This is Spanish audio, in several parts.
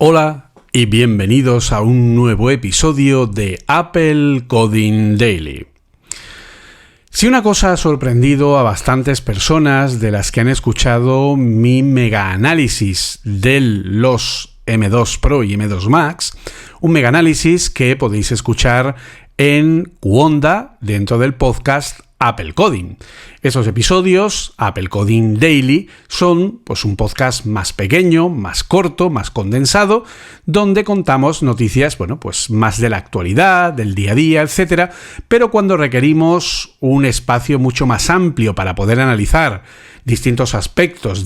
Hola y bienvenidos a un nuevo episodio de Apple Coding Daily. Si una cosa ha sorprendido a bastantes personas de las que han escuchado mi mega análisis de los M2 Pro y M2 Max, un mega análisis que podéis escuchar en Cuonda dentro del podcast Apple Coding. Esos episodios, Apple Coding Daily, son pues un podcast más pequeño, más corto, más condensado, donde contamos noticias, pues más de la actualidad, del día a día, etcétera, pero cuando requerimos un espacio mucho más amplio para poder analizar distintos aspectos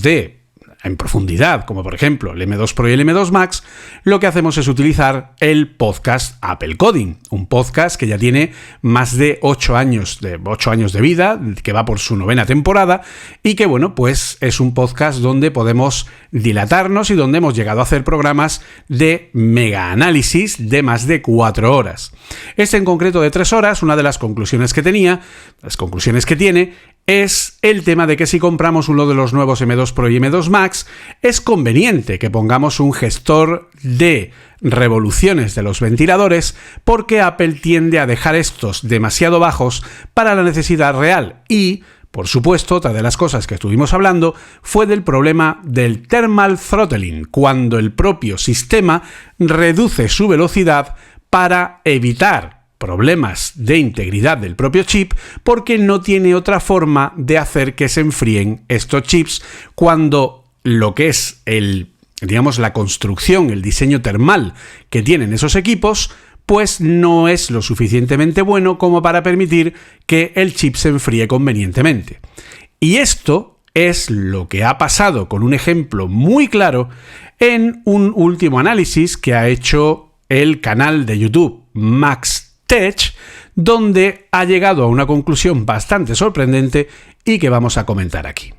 en profundidad, como por ejemplo el M2 Pro y el M2 Max, lo que hacemos es utilizar el podcast Apple Coding, un podcast que ya tiene más de 8 años de vida, que va por su 9ª temporada y que, pues es un podcast donde podemos dilatarnos y donde hemos llegado a hacer programas de mega análisis de más de 4 horas. Este en concreto de 3 horas, una de las conclusiones que tiene, es el tema de que si compramos uno de los nuevos M2 Pro y M2 Max, es conveniente que pongamos un gestor de revoluciones de los ventiladores porque Apple tiende a dejar estos demasiado bajos para la necesidad real y, por supuesto, otra de las cosas que estuvimos hablando fue del problema del thermal throttling, cuando el propio sistema reduce su velocidad para evitar problemas de integridad del propio chip porque no tiene otra forma de hacer que se enfríen estos chips cuando lo que es la construcción, el diseño termal que tienen esos equipos, pues no es lo suficientemente bueno como para permitir que el chip se enfríe convenientemente. Y esto es lo que ha pasado con un ejemplo muy claro en un último análisis que ha hecho el canal de YouTube MaxTech, donde ha llegado a una conclusión bastante sorprendente y que vamos a comentar aquí.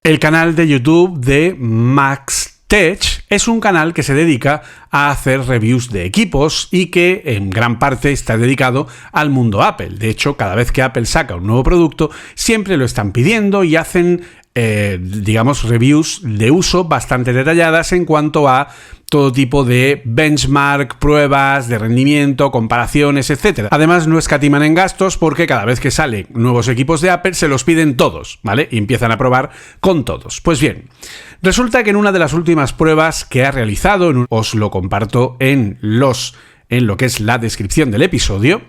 El canal de YouTube de MaxTech es un canal que se dedica a hacer reviews de equipos y que en gran parte está dedicado al mundo Apple. De hecho, cada vez que Apple saca un nuevo producto, siempre lo están pidiendo y hacen, reviews de uso bastante detalladas en cuanto a todo tipo de benchmark, pruebas de rendimiento, comparaciones, etc. Además, no escatiman en gastos porque cada vez que salen nuevos equipos de Apple se los piden todos, ¿vale? Y empiezan a probar con todos. Pues bien, resulta que en una de las últimas pruebas que ha realizado, os lo comparto en lo que es la descripción del episodio.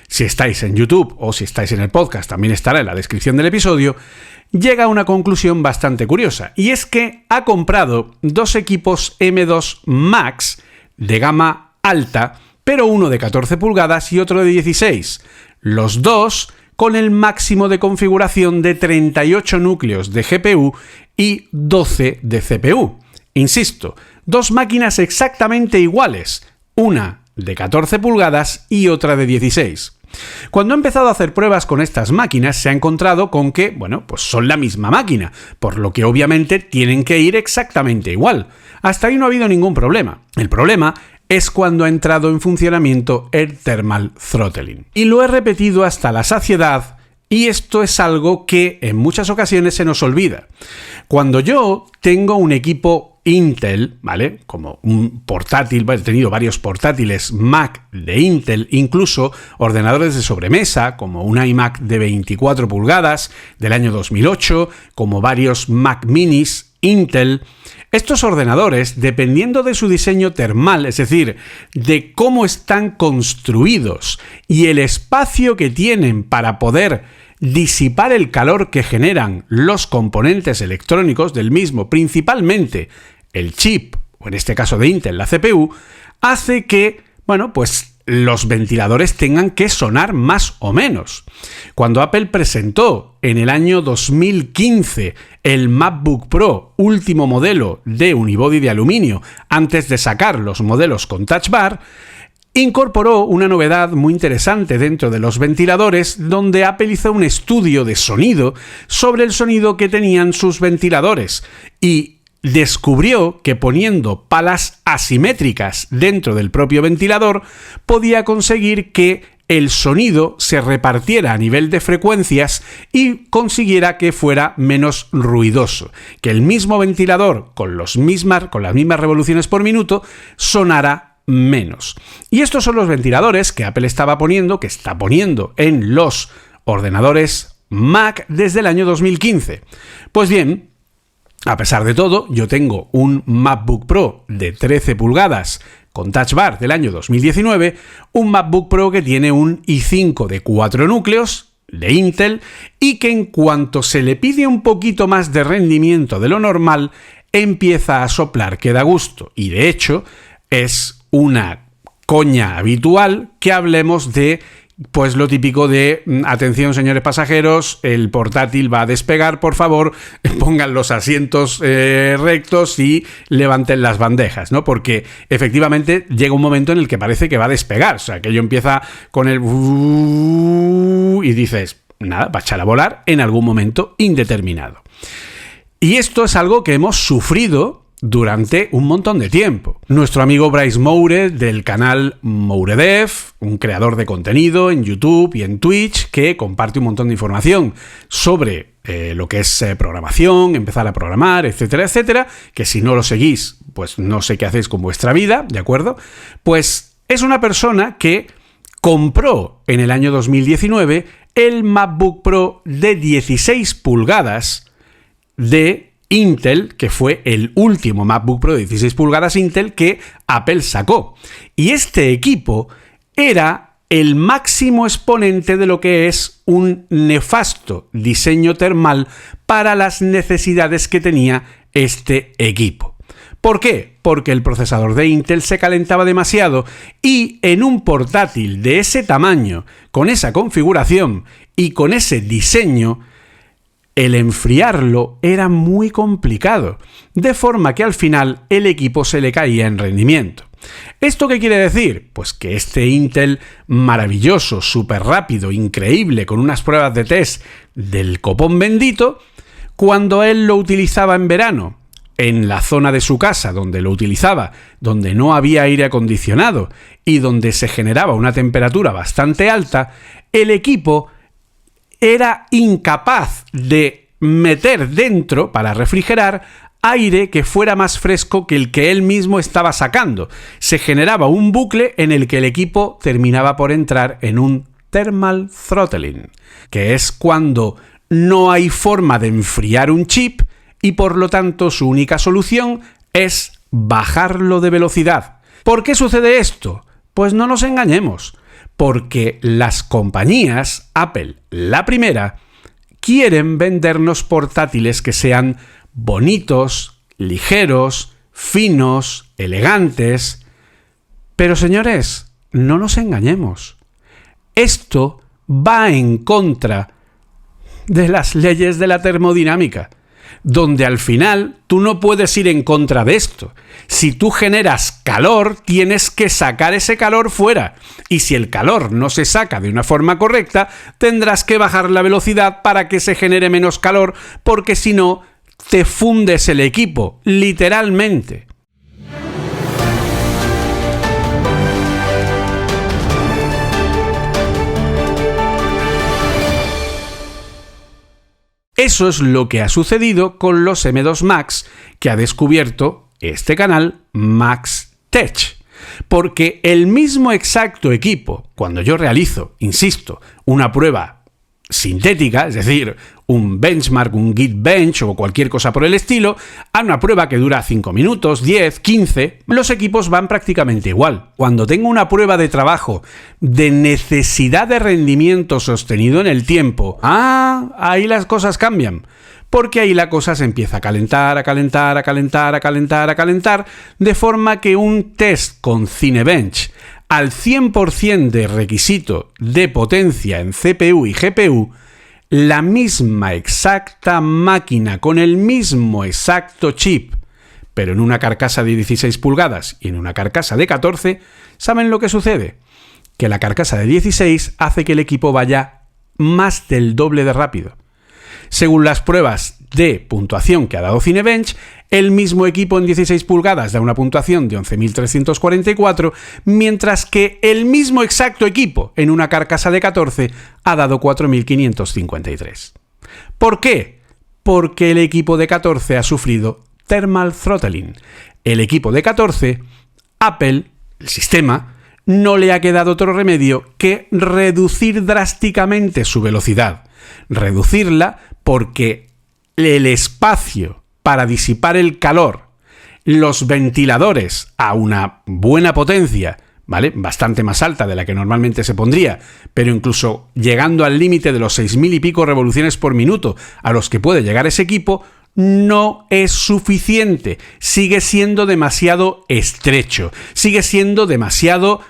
Si estáis en YouTube o si estáis en el podcast, también estará en la descripción del episodio. Llega a una conclusión bastante curiosa, y es que ha comprado 2 equipos M2 Max de gama alta, pero uno de 14 pulgadas y otro de 16. Los dos con el máximo de configuración de 38 núcleos de GPU y 12 de CPU. Insisto, 2 máquinas exactamente iguales, una de 14 pulgadas y otra de 16. Cuando ha empezado a hacer pruebas con estas máquinas, se ha encontrado con que, son la misma máquina, por lo que obviamente tienen que ir exactamente igual. Hasta ahí no ha habido ningún problema. El problema es cuando ha entrado en funcionamiento el thermal throttling. Y lo he repetido hasta la saciedad, y esto es algo que en muchas ocasiones se nos olvida. Cuando yo tengo un equipo Intel, ¿vale? Como un portátil, he tenido varios portátiles Mac de Intel, incluso ordenadores de sobremesa, como un iMac de 24 pulgadas del año 2008, como varios Mac Minis Intel. Estos ordenadores, dependiendo de su diseño termal, es decir, de cómo están construidos y el espacio que tienen para poder disipar el calor que generan los componentes electrónicos del mismo, principalmente el chip, o en este caso de Intel, la CPU, hace que, los ventiladores tengan que sonar más o menos. Cuando Apple presentó en el año 2015 el MacBook Pro último modelo de unibody de aluminio, antes de sacar los modelos con Touch Bar, incorporó una novedad muy interesante dentro de los ventiladores, donde Apple hizo un estudio de sonido sobre el sonido que tenían sus ventiladores y descubrió que poniendo palas asimétricas dentro del propio ventilador podía conseguir que el sonido se repartiera a nivel de frecuencias y consiguiera que fuera menos ruidoso, que el mismo ventilador con las mismas revoluciones por minuto sonara menos. Y estos son los ventiladores que Apple está poniendo en los ordenadores Mac desde el año 2015. Pues bien, a pesar de todo, yo tengo un MacBook Pro de 13 pulgadas con Touch Bar del año 2019, un MacBook Pro que tiene un i5 de 4 núcleos de Intel y que en cuanto se le pide un poquito más de rendimiento de lo normal, empieza a soplar que da gusto. Y de hecho, es una coña habitual que hablemos de pues lo típico de atención señores pasajeros, el portátil va a despegar, por favor, pongan los asientos rectos y levanten las bandejas, ¿no? Porque efectivamente llega un momento en el que parece que va a despegar, o sea, que ello empieza con el y dices, nada, va a echar a volar en algún momento indeterminado. Y esto es algo que hemos sufrido durante un montón de tiempo. Nuestro amigo Bryce Moure del canal MoureDev, un creador de contenido en YouTube y en Twitch que comparte un montón de información sobre lo que es programación, empezar a programar, etcétera, etcétera, que si no lo seguís, pues no sé qué hacéis con vuestra vida, ¿de acuerdo? Pues es una persona que compró en el año 2019 el MacBook Pro de 16 pulgadas de Intel, que fue el último MacBook Pro de 16 pulgadas Intel que Apple sacó. Y este equipo era el máximo exponente de lo que es un nefasto diseño termal para las necesidades que tenía este equipo. ¿Por qué? Porque el procesador de Intel se calentaba demasiado y en un portátil de ese tamaño, con esa configuración y con ese diseño, el enfriarlo era muy complicado, de forma que al final el equipo se le caía en rendimiento. ¿Esto qué quiere decir? Pues que este Intel maravilloso, súper rápido, increíble, con unas pruebas de test del copón bendito, cuando él lo utilizaba en verano, en la zona de su casa donde lo utilizaba, donde no había aire acondicionado y donde se generaba una temperatura bastante alta, el equipo era incapaz de meter dentro, para refrigerar, aire que fuera más fresco que el que él mismo estaba sacando. Se generaba un bucle en el que el equipo terminaba por entrar en un thermal throttling, que es cuando no hay forma de enfriar un chip y por lo tanto su única solución es bajarlo de velocidad. ¿Por qué sucede esto? Pues no nos engañemos. Porque las compañías, Apple la primera, quieren vendernos portátiles que sean bonitos, ligeros, finos, elegantes. Pero señores, no nos engañemos. Esto va en contra de las leyes de la termodinámica, donde al final tú no puedes ir en contra de esto. Si tú generas calor, tienes que sacar ese calor fuera. Y si el calor no se saca de una forma correcta, tendrás que bajar la velocidad para que se genere menos calor, porque si no, te fundes el equipo, literalmente. Eso es lo que ha sucedido con los M2 Max que ha descubierto este canal MaxTech. Porque el mismo exacto equipo, cuando yo realizo, insisto, una prueba sintética, es decir, un benchmark, un Geekbench o cualquier cosa por el estilo, a una prueba que dura 5 minutos, 10, 15, los equipos van prácticamente igual. Cuando tengo una prueba de trabajo de necesidad de rendimiento sostenido en el tiempo, ahí las cosas cambian. Porque ahí la cosa se empieza a calentar, de forma que un test con Cinebench al 100% de requisito de potencia en CPU y GPU, la misma exacta máquina con el mismo exacto chip, pero en una carcasa de 16 pulgadas y en una carcasa de 14, ¿saben lo que sucede? Que la carcasa de 16 hace que el equipo vaya más del doble de rápido. Según las pruebas de puntuación que ha dado Cinebench, el mismo equipo en 16 pulgadas da una puntuación de 11.344, mientras que el mismo exacto equipo en una carcasa de 14 ha dado 4.553. ¿Por qué? Porque el equipo de 14 ha sufrido thermal throttling. El equipo de 14, Apple, el sistema, no le ha quedado otro remedio que reducir drásticamente su velocidad. Reducirla porque el espacio para disipar el calor, los ventiladores a una buena potencia, ¿vale? Bastante más alta de la que normalmente se pondría, pero incluso llegando al límite de los 6.000 y pico revoluciones por minuto a los que puede llegar ese equipo, no es suficiente. Sigue siendo demasiado estrecho, sigue siendo demasiado...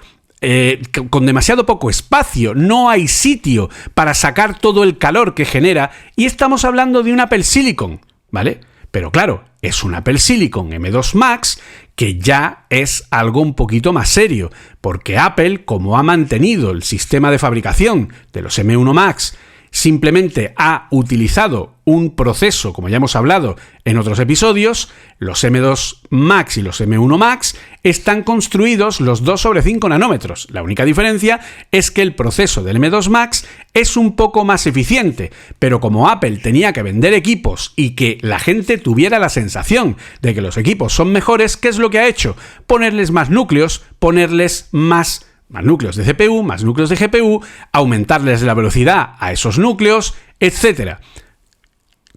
con demasiado poco espacio, no hay sitio para sacar todo el calor que genera, y estamos hablando de un Apple Silicon, ¿vale? Pero claro, es un Apple Silicon M2 Max que ya es algo un poquito más serio, porque Apple, como ha mantenido el sistema de fabricación de los M1 Max, simplemente ha utilizado un proceso, como ya hemos hablado en otros episodios. Los M2 Max y los M1 Max están construidos los 2 sobre 5 nanómetros. La única diferencia es que el proceso del M2 Max es un poco más eficiente, pero como Apple tenía que vender equipos y que la gente tuviera la sensación de que los equipos son mejores, ¿qué es lo que ha hecho? Ponerles más núcleos, ponerles más núcleos de CPU, más núcleos de GPU, aumentarles la velocidad a esos núcleos, etc.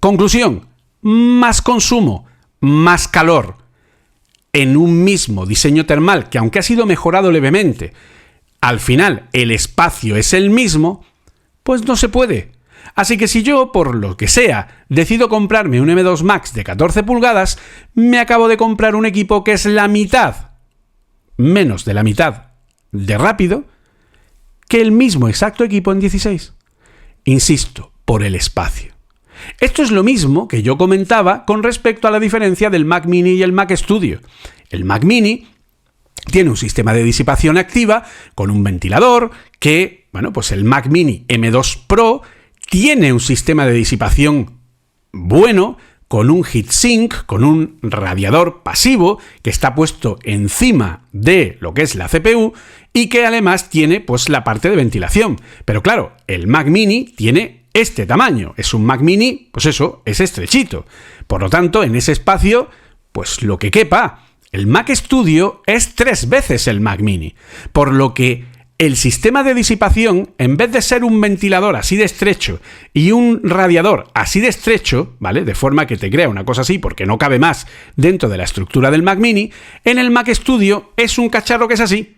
Conclusión: más consumo, más calor en un mismo diseño termal que, aunque ha sido mejorado levemente, al final el espacio es el mismo, pues no se puede. Así que si yo, por lo que sea, decido comprarme un M2 Max de 14 pulgadas, me acabo de comprar un equipo que es la mitad, menos de la mitad de rápido, que el mismo exacto equipo en 16. Insisto, por el espacio. Esto es lo mismo que yo comentaba con respecto a la diferencia del Mac Mini y el Mac Studio. El Mac Mini tiene un sistema de disipación activa con un ventilador que, bueno, pues el Mac Mini M2 Pro tiene un sistema de disipación bueno, con un heatsink, con un radiador pasivo que está puesto encima de lo que es la CPU y que además tiene pues la parte de ventilación. Pero claro, el Mac Mini tiene este tamaño. Es un Mac Mini, pues eso, es estrechito. Por lo tanto, en ese espacio, pues lo que quepa. El Mac Studio es 3 veces el Mac Mini. Por lo que el sistema de disipación, en vez de ser un ventilador así de estrecho y un radiador así de estrecho, ¿vale? De forma que te crea una cosa así porque no cabe más dentro de la estructura del Mac Mini, en el Mac Studio es un cacharro que es así,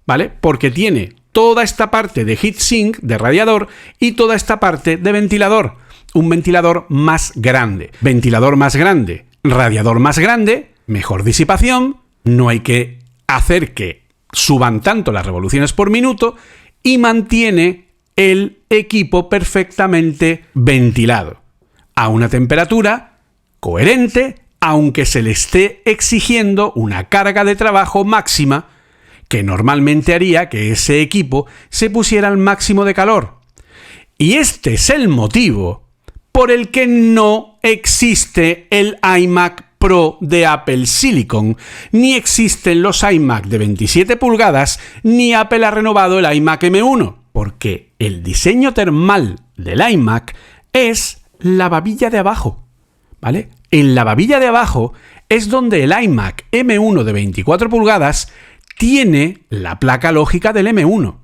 ¿vale? Porque tiene toda esta parte de heatsink, de radiador, y toda esta parte de ventilador. Un ventilador más grande. Ventilador más grande, radiador más grande, mejor disipación, no hay que hacer que suban tanto las revoluciones por minuto y mantiene el equipo perfectamente ventilado a una temperatura coherente, aunque se le esté exigiendo una carga de trabajo máxima que normalmente haría que ese equipo se pusiera al máximo de calor. Y este es el motivo por el que no existe el iMac Pro de Apple Silicon, ni existen los iMac de 27 pulgadas, ni Apple ha renovado el iMac M1, porque el diseño termal del iMac es la babilla de abajo, ¿vale? En la babilla de abajo es donde el iMac M1 de 24 pulgadas tiene la placa lógica del M1.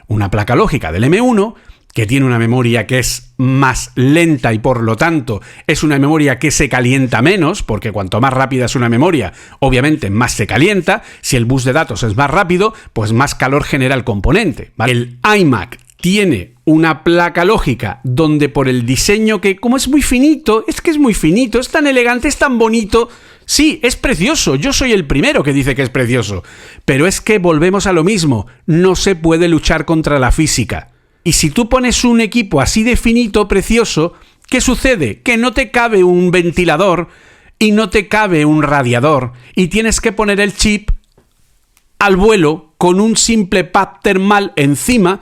Una placa lógica del M1 que tiene una memoria que es más lenta y por lo tanto es una memoria que se calienta menos, porque cuanto más rápida es una memoria, obviamente más se calienta. Si el bus de datos es más rápido, pues más calor genera el componente, ¿vale? El iMac tiene una placa lógica donde por el diseño que, como es muy finito, es tan elegante, es tan bonito. Sí, es precioso, yo soy el primero que dice que es precioso, pero es que volvemos a lo mismo, no se puede luchar contra la física. Y si tú pones un equipo así de finito, precioso, ¿qué sucede? Que no te cabe un ventilador y no te cabe un radiador y tienes que poner el chip al vuelo con un simple pad termal encima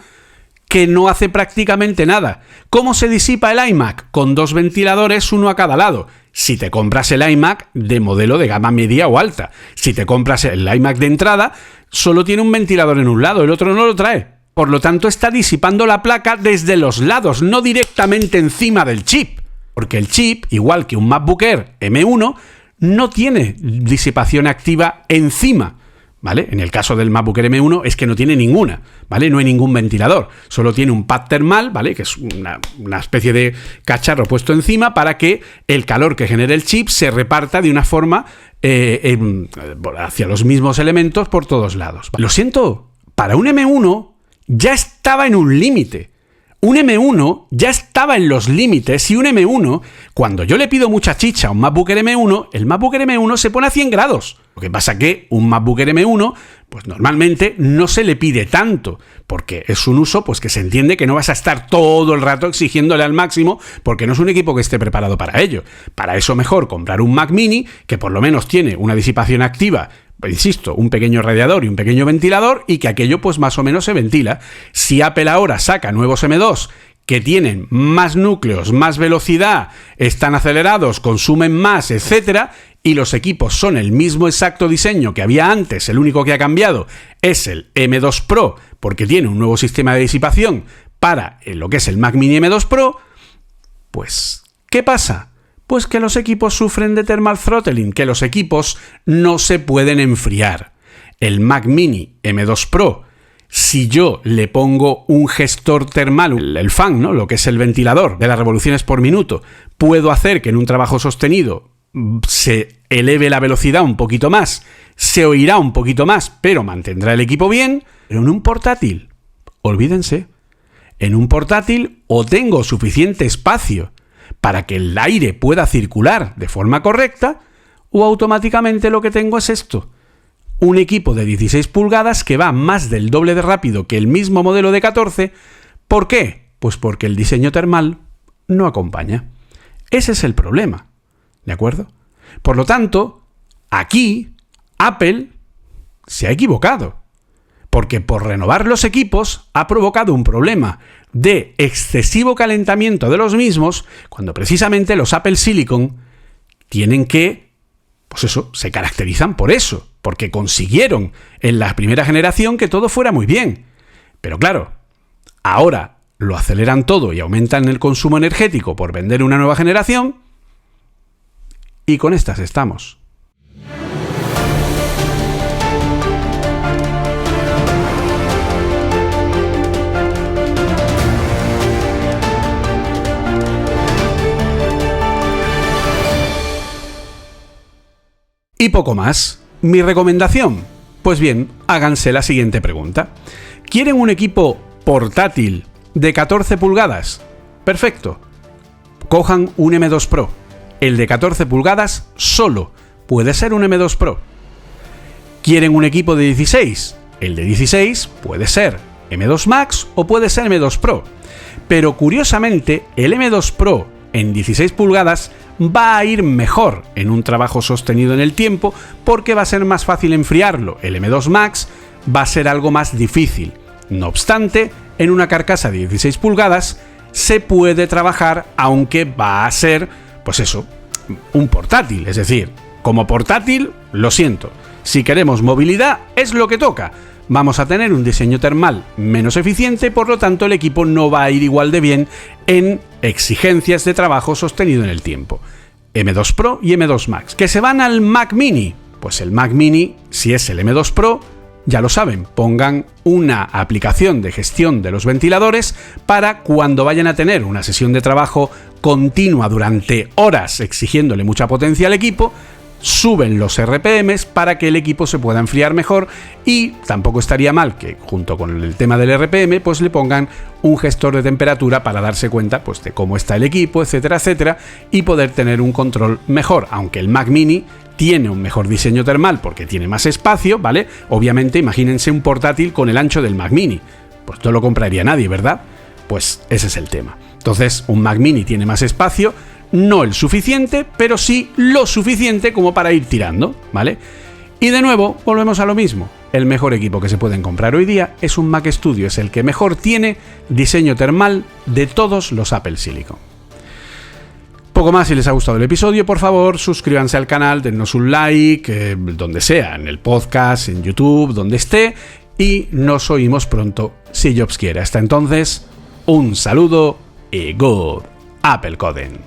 que no hace prácticamente nada. ¿Cómo se disipa el iMac? Con 2 ventiladores, uno a cada lado. Si te compras el iMac de modelo de gama media o alta. Si te compras el iMac de entrada, solo tiene un ventilador en un lado, el otro no lo trae. Por lo tanto, está disipando la placa desde los lados, no directamente encima del chip. Porque el chip, igual que un MacBook Air M1, no tiene disipación activa encima. ¿Vale? En el caso del MacBook Air M1 es que no tiene ninguna, ¿vale? No hay ningún ventilador, solo tiene un pad termal, ¿vale? Que es una especie de cacharro puesto encima para que el calor que genere el chip se reparta de una forma hacia los mismos elementos por todos lados. Lo siento, para un M1 ya estaba en un límite. Un M1 ya estaba en los límites y un M1, cuando yo le pido mucha chicha a un MacBook Air M1, el MacBook Air M1 se pone a 100 grados. Lo que pasa que un MacBook Air M1, pues normalmente no se le pide tanto, porque es un uso pues que se entiende que no vas a estar todo el rato exigiéndole al máximo, porque no es un equipo que esté preparado para ello. Para eso mejor comprar un Mac Mini, que por lo menos tiene una disipación activa, insisto, un pequeño radiador y un pequeño ventilador, y que aquello pues más o menos se ventila. Si Apple ahora saca nuevos M2 que tienen más núcleos, más velocidad, están acelerados, consumen más, etcétera, y los equipos son el mismo exacto diseño que había antes, el único que ha cambiado es el M2 Pro, porque tiene un nuevo sistema de disipación para lo que es el Mac Mini M2 Pro, pues, ¿qué pasa? Pues que los equipos sufren de thermal throttling, que los equipos no se pueden enfriar. El Mac Mini M2 Pro, si yo le pongo un gestor termal, el fan, ¿no? Lo que es el ventilador de las revoluciones por minuto, puedo hacer que en un trabajo sostenido se eleve la velocidad un poquito más, se oirá un poquito más, pero mantendrá el equipo bien. Pero en un portátil, olvídense, en un portátil o tengo suficiente espacio para que el aire pueda circular de forma correcta, o automáticamente lo que tengo es esto. Un equipo de 16 pulgadas que va más del doble de rápido que el mismo modelo de 14. ¿Por qué? Pues porque el diseño termal no acompaña. Ese es el problema. ¿De acuerdo? Por lo tanto, aquí Apple se ha equivocado. Porque por renovar los equipos ha provocado un problema de excesivo calentamiento de los mismos, cuando precisamente los Apple Silicon tienen que, pues eso, se caracterizan por eso, porque consiguieron en la primera generación que todo fuera muy bien. Pero claro, ahora lo aceleran todo y aumentan el consumo energético por vender una nueva generación, y con estas estamos. Y poco más. ¿Mi recomendación? Pues bien, háganse la siguiente pregunta. ¿Quieren un equipo portátil de 14 pulgadas? Perfecto. Cojan un M2 Pro. El de 14 pulgadas solo puede ser un M2 Pro. ¿Quieren un equipo de 16? El de 16 puede ser M2 Max o puede ser M2 Pro. Pero curiosamente, el M2 Pro en 16 pulgadas va a ir mejor en un trabajo sostenido en el tiempo porque va a ser más fácil enfriarlo. El M2 Max va a ser algo más difícil. No obstante, en una carcasa de 16 pulgadas se puede trabajar, aunque va a ser, pues eso, un portátil. Es decir, como portátil, lo siento. Si queremos movilidad, es lo que toca. Vamos a tener un diseño termal menos eficiente, por lo tanto el equipo no va a ir igual de bien en exigencias de trabajo sostenido en el tiempo. M2 Pro y M2 Max. ¿Que se van al Mac Mini? Pues el Mac Mini, si es el M2 Pro, ya lo saben, pongan una aplicación de gestión de los ventiladores para cuando vayan a tener una sesión de trabajo continua durante horas exigiéndole mucha potencia al equipo, suben los RPMs para que el equipo se pueda enfriar mejor, y tampoco estaría mal que junto con el tema del RPM pues le pongan un gestor de temperatura para darse cuenta pues de cómo está el equipo, etcétera, etcétera, y poder tener un control mejor. Aunque el Mac Mini tiene un mejor diseño termal porque tiene más espacio, ¿vale? Obviamente imagínense un portátil con el ancho del Mac Mini, pues no lo compraría nadie, ¿verdad? Pues ese es el tema. Entonces un Mac Mini tiene más espacio, no el suficiente, pero sí lo suficiente como para ir tirando, ¿vale? Y de nuevo, volvemos a lo mismo. el mejor equipo que se pueden comprar hoy día es un Mac Studio, es el que mejor tiene diseño termal de todos los Apple Silicon. Poco más. Si les ha gustado el episodio, por favor, suscríbanse al canal, dennos un like, donde sea, en el podcast, en YouTube, donde esté, y nos oímos pronto, si Jobs quiere. Hasta entonces, un saludo y good Apple Coding.